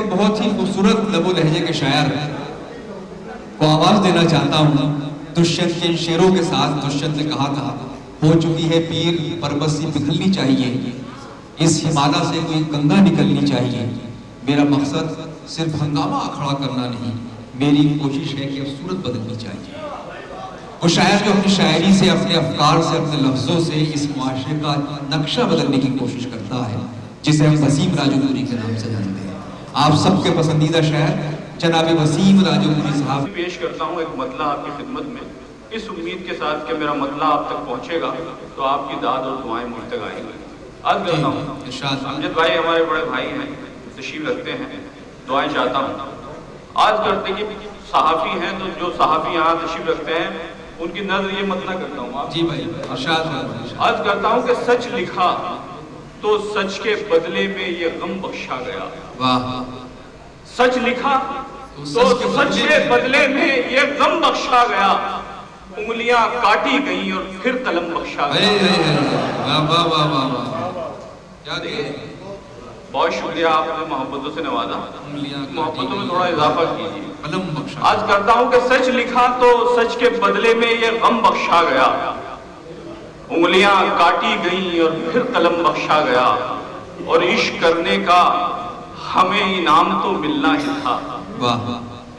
ایک بہت ہی خوبصورت لب و لہجے کے شاعر کو آواز دینا چاہتا ہوں. دشیت کے ان شعروں کے ساتھ دشیت نے کہا تھا ہو چکی ہے پیر پر بسی پگھلنی چاہیے, اس ہمالیہ سے کوئی گنگا نکلنی چاہیے. میرا مقصد صرف ہنگامہ کھڑا کرنا نہیں, میری کوشش ہے کہ اب صورت بدلنی چاہیے. وہ شاعر جو اپنی شاعری سے, اپنے افکار سے, اپنے لفظوں سے اس معاشرے کا نقشہ بدلنے کی کوشش کرتا ہے, جسے ہم وسیم راجو پوری کے نام سے جانتے ہیں. آپ سب کے پسندیدہ شاعر جناب وسیم راجو پوری صاحب. پیش کرتا ہوں ایک مطلع آپ کی خدمت میں, اس امید کے ساتھ کہ میرا مطلع آپ تک پہنچے گا تو آپ کی داد اور دعائیں مجھ تک آئیں گی. عرض کرتا ہوں, امجد بھائی ہمارے بڑے بھائی ہیں, تشریف رکھتے ہیں, دعائیں چاہتا ہوں. آج کرتے کہ صحافی ہیں تو جو صحافی یہاں تشریف رکھتے ہیں ان کی نظر یہ مطلع کرتا ہوں. جی بھائی ارشاد. عرض کرتا ہوں کہ سچ لکھا تو سچ کے بدلے میں یہ غم بخشا گیا. واہ. سچ لکھا تو سچ کے بدلے میں یہ غم بخشا گیا, انگلیاں کاٹی گئیں اور پھر قلم بخشا گیا. واہ واہ واہ واہ. بہت شکریہ, آپ نے محبتوں سے نوازا, محبتوں میں تھوڑا اضافہ کیجیے. آج کرتا ہوں کہ سچ لکھا تو سچ کے بدلے میں یہ غم بخشا گیا, انگلیاں کاٹی گئیں اور پھر قلم بخشا گیا, اور عشق کرنے کا ہمیں انعام تو ملنا ہی تھا.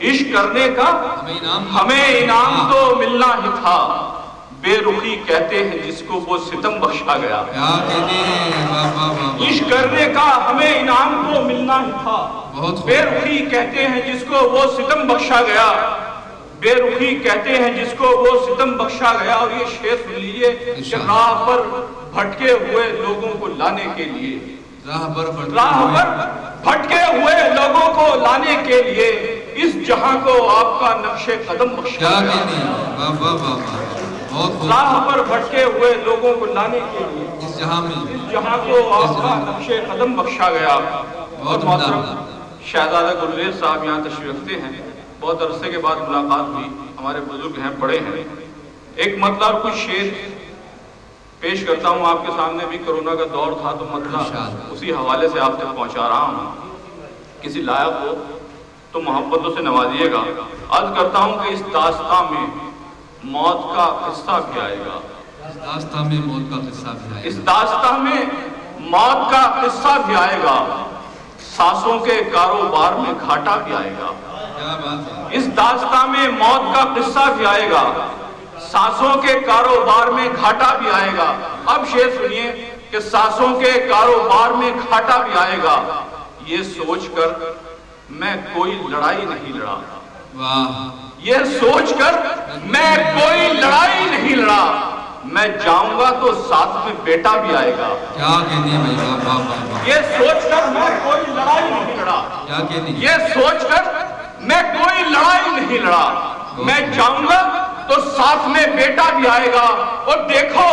عشق کرنے کا ہمیں انعام تو ملنا ہی تھا, بے رخی کہتے ہیں جس کو وہ ستم بخشا گیا. عشق کرنے کا ہمیں انعام تو ملنا ہی تھا, بے رخی کہتے ہیں جس کو وہ ستم بخشا گیا, بے رخی کہتے ہیں جس کو وہ ستم بخشا گیا. اور یہ شعر سن لیجئے کہ راہ پر بھٹکے ہوئے لوگوں کو لانے کے لیے, راہ پر بھٹکے ہوئے لوگوں کو لانے کے لیے اس جہاں کو آپ کا نقش قدم بخشا گیا. راہ پر بھٹکے ہوئے لوگوں کو لانے کے لیے اس جہاں کو آپ کا نقش قدم بخشا گیا. بہت محترم شہزادہ گلریز صاحب یہاں تشریف رکھتے ہیں, بہت عرصے کے بعد ملاقات ہوئی, ہمارے بزرگ ہیں, پڑھے ہیں. ایک مطلع اور کچھ شعر پیش کرتا ہوں آپ کے سامنے. بھی کرونا کا دور تھا تو مطلع اسی حوالے سے آپ تک پہنچا رہا ہوں, کسی لائق ہو تو محبتوں سے نوازیے گا. عرض کرتا ہوں کہ اس داستان میں موت کا قصہ بھی آئے گا. اس داستان میں موت کا قصہ بھی آئے گا, سانسوں کے کاروبار میں گھاٹا بھی آئے گا. اس داستان میں موت کا قصہ بھی آئے گا, سانسوں کے کاروبار میں گھاٹا بھی آئے گا. اب شعر سنیے کہ سانسوں کے کاروبار میں گھاٹا بھی آئے گا, یہ سوچ کر میں کوئی لڑائی نہیں لڑا. یہ سوچ کر میں کوئی لڑائی نہیں لڑا, میں جاؤں گا تو ساتھ میں بیٹا بھی آئے گا. یہ سوچ کر میں کوئی لڑائی نہیں لڑا, یہ سوچ کر میں کوئی لڑائی نہیں لڑا, میں جاؤں گا تو ساتھ میں بیٹا بھی آئے گا. اور دیکھو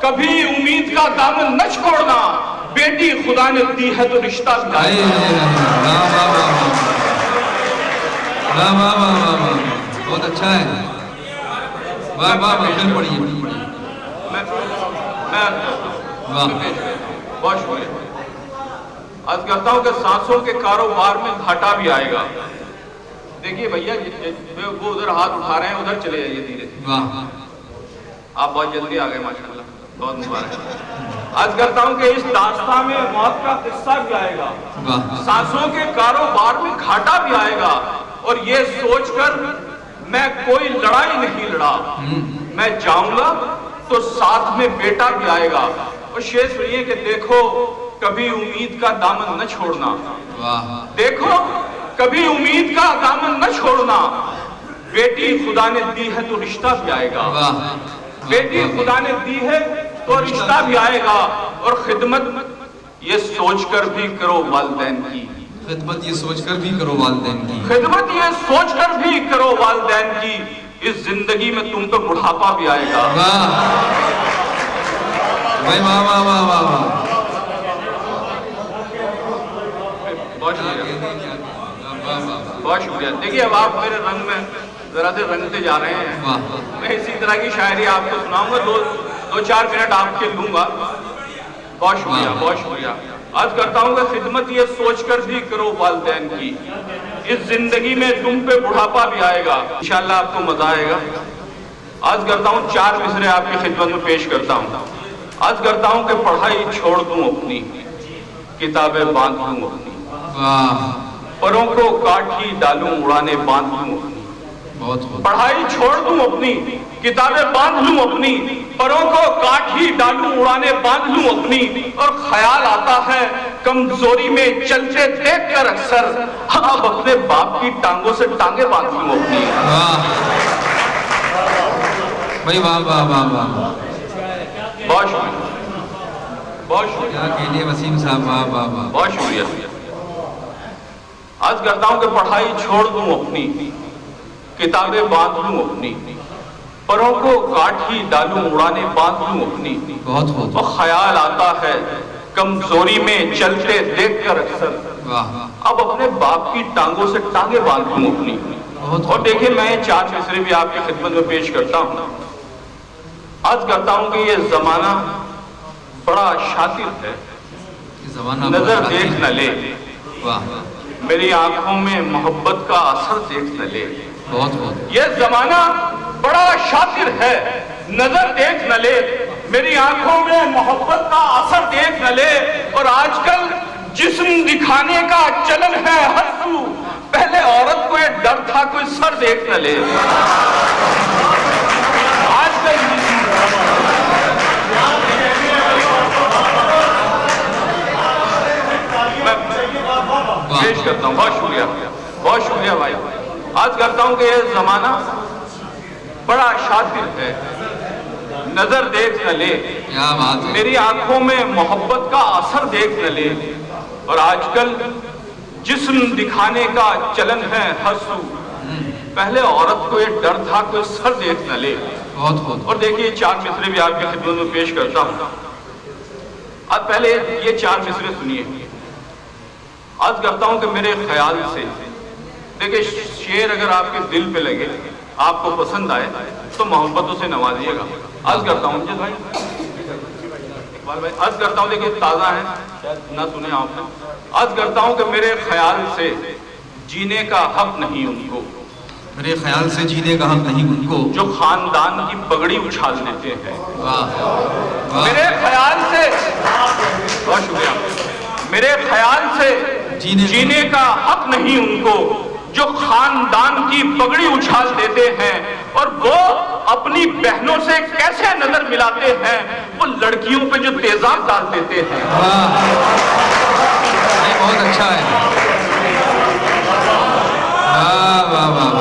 کبھی امید کا دامن نہ چھوڑنا, بیٹی خدا نے دی ہے تو رشتہ بھی آئے گا. بہت اچھا ہے. بہت شکریہ. عرض کرتا ہوں کہ سانسوں کے کاروبار میں گھاٹا بھی آئے گا. دیکھیے بھیا وہ ادھر ہاتھ اٹھا رہے ہیں, ادھر چلے جائیے دھیرے. آپ بہت جلدی آ گئے ماشاءاللہ, بہت مبارک. عرض کرتا ہوں کہ اس داستان میں موت کا قصہ بھی آئے گا, سانسوں کے کاروبار میں گھاٹا بھی آئے گا, اور یہ سوچ کر میں کوئی لڑائی نہیں لڑا, میں جاؤں گا تو ساتھ میں بیٹا بھی آئے گا. اور شعر سنیے کہ دیکھو کبھی امید کا دامن نہ چھوڑنا, دیکھو کبھی امید کا دامن نہ چھوڑنا, بیٹی خدا نے دی ہے تو رشتہ بھی آئے گا. بیٹی خدا نے دی ہے تو رشتہ بھی آئے گا. اور خدمت یہ سوچ کر بھی کرو والدین کی, خدمت یہ سوچ کر بھی کرو والدین کی, خدمت یہ سوچ کر بھی کرو والدین کی, اس زندگی میں تم کو بڑھاپا بھی آئے گا. بہت شکریہ. دیکھیے اب آپ میرے رنگ میں ذرا سے رنگتے جا رہے ہیں, میں اسی طرح کی شاعری آپ کو سناؤں گا, دو چار منٹ آپ کے لوں گا. بہت شکریہ, بہت شکریہ. عرض کرتا ہوں کہ خدمت یہ سوچ کر بھی کرو والدین کی، اس زندگی میں تم پہ بڑھاپا بھی آئے گا، انشاءاللہ آپ کو مزہ آئے گا۔ عرض کرتا ہوں 4 مصرے آپ کی خدمت میں پیش کرتا ہوں۔ عرض کرتا ہوں کہ پڑھائی چھوڑ دوں اپنی، کتابیں باندھ لوں اپنی، پروں کو کاٹھی ڈالوں اڑانے باندھ لوں اپنی، پڑھائی چھوڑ دوں اپنی، کتابیں باندھ لوں اپنی، پروں کو کاٹھی ڈالوں اڑانے باندھ لوں اپنی، اور خیال آتا ہے کمزوری میں چلتے دیکھ کر اکثر اب اپنے باپ کی ٹانگوں سے ٹانگیں باندھ لوں اپنی۔ بھائی واہ واہ واہ واہ، بہت شکریہ، بہت شکریہ، کیا کہہ وسیم صاحب، واہ واہ واہ، بہت شکریہ۔ عرض کرتا ہوں کہ پڑھائی چھوڑ دوں اپنی، کتابیں باندھ لوں اپنی، پروں کو کاٹھی ڈالوں اڑانے باندھ لوں اپنی، بہت بہت، اور خیال آتا ہے کمزوری میں چلتے دیکھ کر اکثر اب اپنے باپ کی ٹانگوں سے ٹانگیں باندھ لوں اپنی۔ اور دیکھیں میں 4 مصرے بھی آپ کی خدمت میں پیش کرتا ہوں۔ عرض کرتا ہوں کہ یہ زمانہ بڑا شاطر ہے، نظر دیکھ نہ لے، میری آنکھوں میں محبت کا اثر دیکھ نہ لے۔ بہت بہت، یہ زمانہ بڑا شاطر ہے، نظر دیکھ نہ لے، میری آنکھوں میں محبت کا اثر دیکھ نہ لے، اور آج کل جسم دکھانے کا چلن ہے ہر سو، پہلے عورت کو یہ ڈر تھا کوئی سر دیکھ نہ لے۔ آج کل پیش کرتا ہوں، بہت شکریہ، بہت شکریہ بھائی۔ آج کرتا ہوں کہ یہ زمانہ بڑا شاطر ہے، نظر دیکھ نہ لے، کیا بات ہے، میری آنکھوں میں محبت کا اثر دیکھ نہ لے، اور آج کل جسم دکھانے کا چلن ہے ہر سو، پہلے عورت کو یہ ڈر تھا کوئی سر دیکھ نہ لے۔ بہت بہت، اور دیکھیے 4 مصرے بھی آپ کی خدمت میں پیش کرتا ہوں۔ اب پہلے یہ 4 مصرے سنیے۔ عرض کرتا ہوں کہ میرے خیال سے، دیکھیں شعر اگر آپ کے دل پہ لگے، آپ کو پسند آئے تو محبتوں سے نوازیے گا۔ عرض کرتا ہوں جی بھائی، اقبال بھائی، عرض کرتا ہوں دیکھیں تازہ ہے، شاید نہ سنے آپ نے۔ عرض کرتا ہوں کہ میرے خیال سے جینے کا حق نہیں ان کو، میرے خیال سے جینے کا حق نہیں ان کو، جو خاندان کی پگڑی اچھال دیتے ہیں۔ واہ، میرے خیال سے، بہت شکریہ، میرے خیال سے جینے کا حق نہیں ان کو، جو خاندان کی پگڑی اچھال دیتے ہیں، اور وہ اپنی بہنوں سے کیسے نظر ملاتے ہیں، وہ لڑکیوں پہ جو تیزاب ڈال دیتے ہیں۔ یہ بہت اچھا ہے، واہ واہ واہ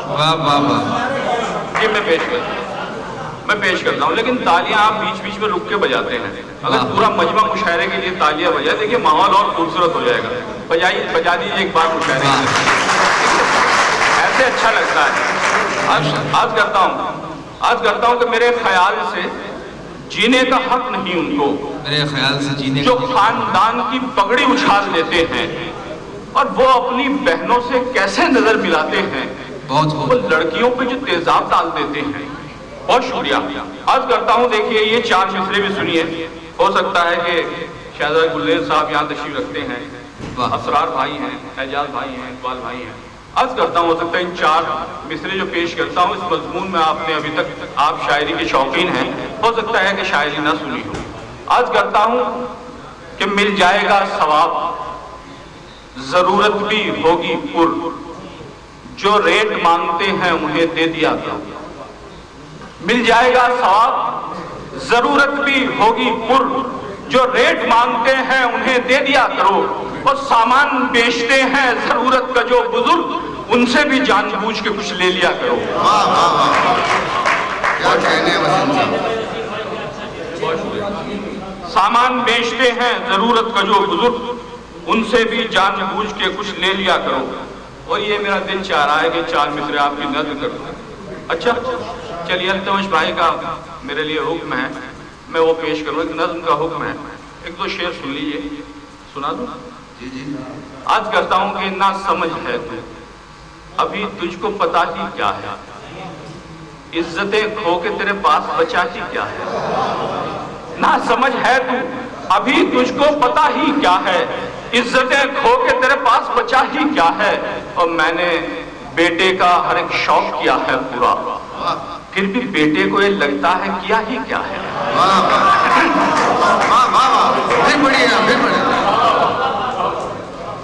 واہ واہ واہ، یہ میں پیش کرتا ہوں، لیکن تالیاں آپ بیچ بیچ میں رک کے بجاتے ہیں۔ اگر پورا مجمع مشاعرے کے لیے تالیاں بجائے، دیکھیں ماحول اور خوبصورت ہو جائے گا۔ بجا دیجیے ایک بار مشاعرے کے، ایسے اچھا لگتا ہے۔ عرض کرتا ہوں کہ میرے خیال سے جینے کا حق نہیں ان کو، میرے خیال سے جینے جو خاندان کی پگڑی اچھال دیتے ہیں، اور وہ اپنی بہنوں سے کیسے نظر ملاتے ہیں، بہت وہ بہت، لڑکیوں پہ جو تیزاب ڈال دیتے ہیں۔ بہت شکریہ۔ عرض کرتا ہوں دیکھیے یہ 4 مصرے بھی سنیے، ہو سکتا ہے کہ شہزادہ گلزار صاحب یہاں تشریف رکھتے ہیں، اسرار بھائی ہیں، اعجاز بھائی ہیں، اقبال بھائی ہیں۔ عرض کرتا ہوں ہو سکتا ہے ان 4 مصرے جو پیش کرتا ہوں اس مضمون میں آپ نے ابھی تک، آپ شاعری کے شوقین ہیں، ہو سکتا ہے کہ شاعری نہ سنی ہو۔ عرض کرتا ہوں کہ مل جائے گا ثواب، ضرورت بھی ہوگی پر، جو ریٹ مانگتے ہیں انہیں دے دیا کرو۔ مل جائے گا ثواب، ضرورت بھی ہوگی پر، جو ریٹ مانگتے ہیں انہیں دے دیا کرو، اور سامان بیچتے ہیں ضرورت کا جو بزرگ، ان سے بھی جان بوجھ کے کچھ لے لیا کرو۔ واہ واہ واہ، کیا کہنے ہیں وسیم صاحب، سامان بیچتے ہیں ضرورت کا جو بزرگ، ان سے بھی جان بوجھ کے کچھ لے لیا کرو۔ اور یہ میرا دل چاہ رہا ہے کہ 4 مصرے آپ کی نظر کر دوں۔ اچھا چلیے التمش بھائی کا میرے لیے حکم ہے، میں وہ پیش کروں، ایک نظم کا حکم ہے، 1-2 شعر سن لیجئے، سنا دوں؟ جی جی، عرض کرتا ہوں کہ نہ سمجھ ہے تو ابھی تجھ کو پتا ہی کیا ہے، عزتیں کھو کے تیرے پاس بچا ہی کیا ہے۔ نہ سمجھ ہے تو ابھی تجھ کو پتا ہی کیا ہے، عزتیں کھو کے تیرے پاس بچا ہی کیا ہے، اور میں نے بیٹے کا ہر ایک شوق کیا ہے پورا، پھر بھی بیٹے کو یہ لگتا ہے کیا ہی کیا ہے۔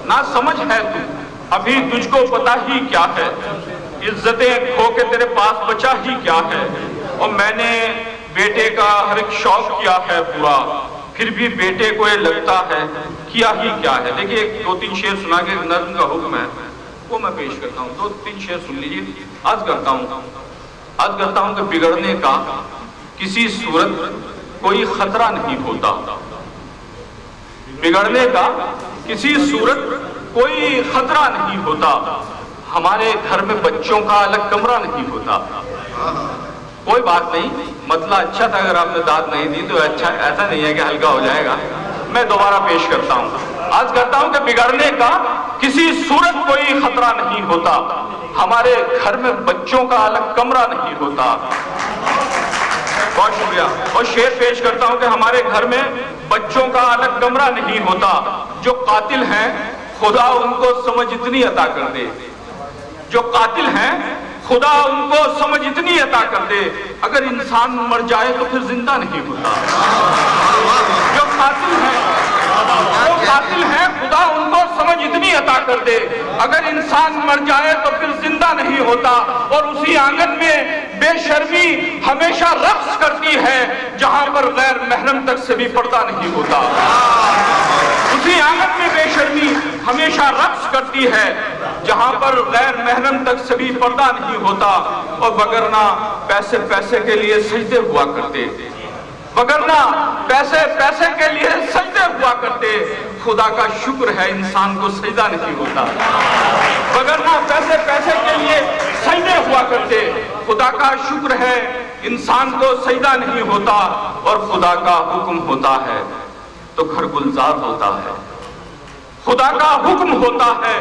نہ سمجھ ہے تو ابھی تجھ کو پتا ہی کیا ہے، عزتیں کھو کے تیرے پاس بچا ہی کیا ہے، اور میں نے بیٹے کا ہر ایک شوق کیا ہے پورا، پھر بھی بیٹے کو یہ لگتا ہے کیا ہی کیا ہے۔ دیکھیے دو تین شعر سنا کے نظم کا حکم ہے وہ میں پیش کرتا ہوں، دو تین شعر سن لیجیے۔ عرض کرتا ہوں کہ بگڑنے کا کسی صورت کوئی خطرہ نہیں ہوتا، بگڑنے کا کسی صورت کوئی خطرہ نہیں ہوتا، ہمارے گھر میں بچوں کا الگ کمرہ نہیں ہوتا۔ کوئی بات نہیں، مسئلہ اچھا تھا، اگر آپ نے داد نہیں دی تو اچھا، ایسا نہیں ہے کہ ہلکا ہو جائے گا۔ میں دوبارہ پیش کرتا ہوں، عرض کرتا ہوں کہ بگڑنے کا کسی صورت کوئی خطرہ نہیں ہوتا، ہمارے گھر میں بچوں کا الگ کمرہ نہیں ہوتا۔ بہت شکریہ۔ اور شعر پیش کرتا ہوں کہ ہمارے گھر میں بچوں کا الگ کمرہ نہیں ہوتا، جو قاتل ہیں خدا ان کو سمجھ اتنی عطا کر دے، جو قاتل ہیں خدا ان کو سمجھ اتنی عطا کر دے، اگر انسان مر جائے تو پھر زندہ نہیں ہوتا۔ جو قاتل ہیں خدا ان کو سمجھ اتنی عطا کر دے، اگر انسان مر جائے تو پھر زندہ نہیں ہوتا۔ اور اسی آنگن میں بے شرمی ہمیشہ رقص کرتی ہے جہاں پر غیر محرم تک سے بھی پردہ نہیں ہوتا۔ اسی آنگن میں بے شرمی ہمیشہ رقص کرتی ہے جہاں پر غیر محرم تک سے بھی پردہ نہیں ہوتا۔ اور وگرنہ پیسے کے لیے سجدے ہوا کرتے، وگرنہ پیسے کے لیے سجدے ہوا کرتے، خدا کا شکر ہے انسان کو سجدہ نہیں ہوتا۔ وگرنہ پیسے کے لیے سجدے ہوا کرتے، خدا کا شکر ہے انسان کو سجدہ نہیں ہوتا، اور خدا کا حکم ہوتا ہے تو گھر گلزار ہوتا ہے، خدا کا حکم ہوتا ہے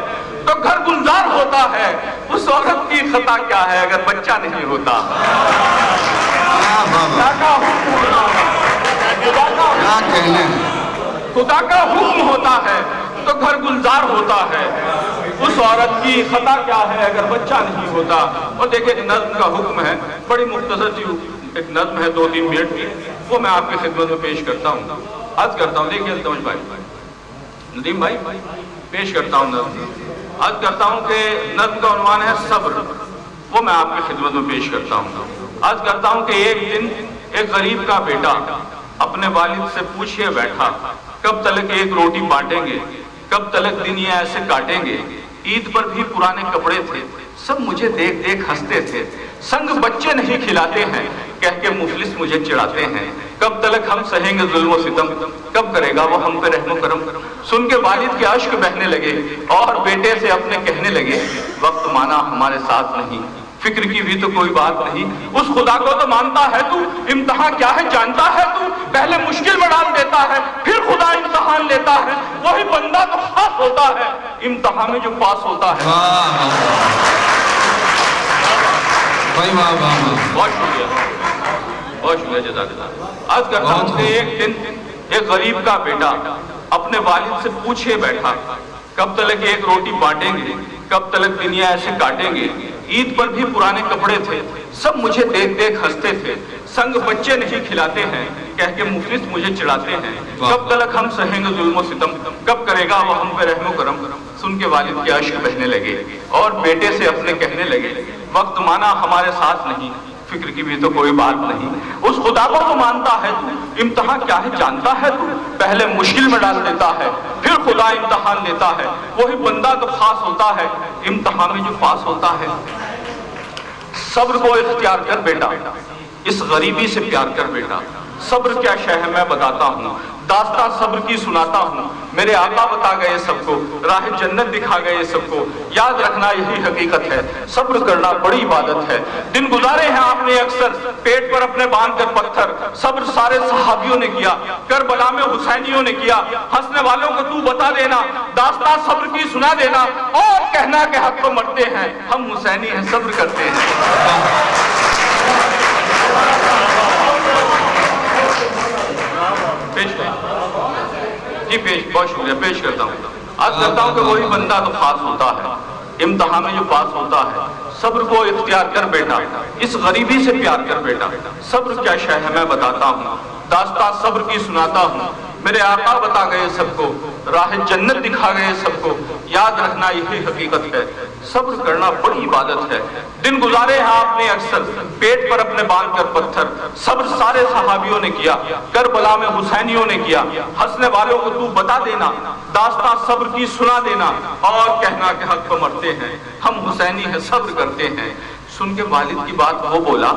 تو گھر گلزار ہوتا ہے۔ اس عورت کی خطا کیا ہے اگر بچہ نہیں ہوتا؟ خدا کا حکم ہوتا ہے، خدا کا حکم ہوتا ہے تو گھر گلزار ہوتا ہے۔ اس عورت کی خطا کیا ہے اگر بچہ نہیں ہوتا؟ اور دیکھیں نظم کا حکم ہے، بڑی مختصر سی ایک نظم ہے 2-3 منٹ کی، وہ میں آپ کی خدمت میں پیش کرتا ہوں، عرض کرتا ہوں۔ دیکھیے التمش بھائی، ندیم بھائی، پیش کرتا ہوں نظم، عرض کرتا ہوں کہ نظم کا عنوان ہے صبر، وہ میں آپ کی خدمت میں پیش کرتا ہوں۔ عرض کرتا ہوں کہ ایک دن ایک غریب کا بیٹا اپنے والد سے پوچھے بیٹھا، کب تلک ایک روٹی بانٹیں گے، کب تلک دن یہ ایسے کاٹیں گے، عید پر بھی پرانے کپڑے تھے، سب مجھے دیکھ دیکھ ہنستے تھے، سنگ بچے نہیں کھلاتے ہیں، کہہ کے مفلس مجھے چڑھاتے ہیں، کب تلک ہم سہیں گے ظلم و ستم، کب کرے گا وہ ہم پہ رحم و کرم۔ سن کے والد کے اشک بہنے لگے اور بیٹے سے اپنے کہنے لگے، وقت مانا ہمارے ساتھ نہیں، فکر کی بھی تو کوئی بات نہیں، اس خدا کو تو مانتا ہے تو، امتحان کیا ہے جانتا ہے تو، پہلے مشکل میں ڈال دیتا ہے پھر خدا امتحان لیتا ہے، وہی بندہ تو خاص ہوتا ہے امتحان میں جو پاس ہوتا ہے۔ بہت شکریہ، بہت شکریہ، جزاک اللہ۔ عرض کرتا ہوں کہ ایک دن ایک غریب کا بیٹا اپنے والد سے پوچھے بیٹھا، کب تلک ایک روٹی بانٹیں گے، کب تلک دنیا ایسے کاٹیں گے، عید پر بھی پرانے کپڑے تھے، سب مجھے دیکھ دیکھ ہنستے تھے، سنگ بچے نہیں کھلاتے ہیں، کہہ کے مفلس مجھے چڑھاتے ہیں، کب تلک ہم سہیں گے ظلم و ستم، کب کرے گا وہ ہم پہ رحم و کرم۔ سن کے والد کے اشک بہنے لگے اور بیٹے سے اپنے کہنے لگے، وقت مانا ہمارے ساتھ نہیں، فکر کی بھی تو کوئی بات نہیں، اس خدا کو تو مانتا ہے تو، امتحان کیا ہے جانتا ہے تو، پہلے مشکل میں ڈال دیتا ہے پھر خدا امتحان لیتا ہے، وہی بندہ تو خاص ہوتا ہے امتحان میں جو پاس ہوتا ہے۔ صبر کو اختیار کر بیٹا، اس غریبی سے پیار کر بیٹا، صبر کیا شے ہے میں بتاتا ہوں، داستان صبر کی سناتا ہوں، میرے آقا بتا گئے سب کو، راہ جنت دکھا گئے سب کو، یاد رکھنا یہی حقیقت ہے، صبر کرنا بڑی عبادت ہے۔ دن گزارے ہیں آپ نے اکثر پیٹ پر اپنے باندھ کر پتھر، صبر سارے صحابیوں نے کیا، کربلا میں حسینیوں نے کیا، ہنسنے والوں کو تو بتا دینا، داستان صبر کی سنا دینا، اور کہنا کہ حق تو مرتے ہیں ہم حسینی ہیں صبر کرتے ہیں۔ پیش کریں جی بہت شکریہ، پیش کرتا ہوں. عرض کرتا ہوں کہ وہی بندہ تو خاص ہوتا ہے امتحان میں جو پاس ہوتا ہے. صبر کو اختیار کر بیٹا، اس غریبی سے پیار کر بیٹا. صبر کیا شے ہے میں بتاتا ہوں، داستان صبر کی سناتا ہوں. میرے آقا بتا گئے سب کو، راہ جنت دکھا گئے سب کو. یاد رکھنا یہی حقیقت ہے، صبر کرنا بڑی عبادت ہے. دن گزارے ہیں آپ نے اکثر پیٹ پر اپنے باندھ کر پتھر. صبر سارے صحابیوں نے کیا، کربلا میں حسینیوں نے کیا. ہنسنے والوں کو تو بتا دینا، داستان صبر کی سنا دینا، اور کہنا کہ حق پر مرتے ہیں ہم حسینی ہیں صبر کرتے ہیں. سن کے والد کی بات وہ بولا،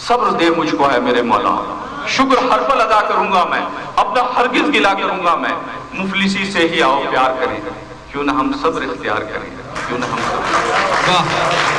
صبر دے مجھ کو ہے میرے مولا، شکر ہر پل ادا کروں گا میں، اپنا ہرگز گلا کروں گا میں. مفلسی سے ہی آؤ پیار کریں، کیوں نہ ہم صبر اختیار کریں، کیوں نہ ہم صبر.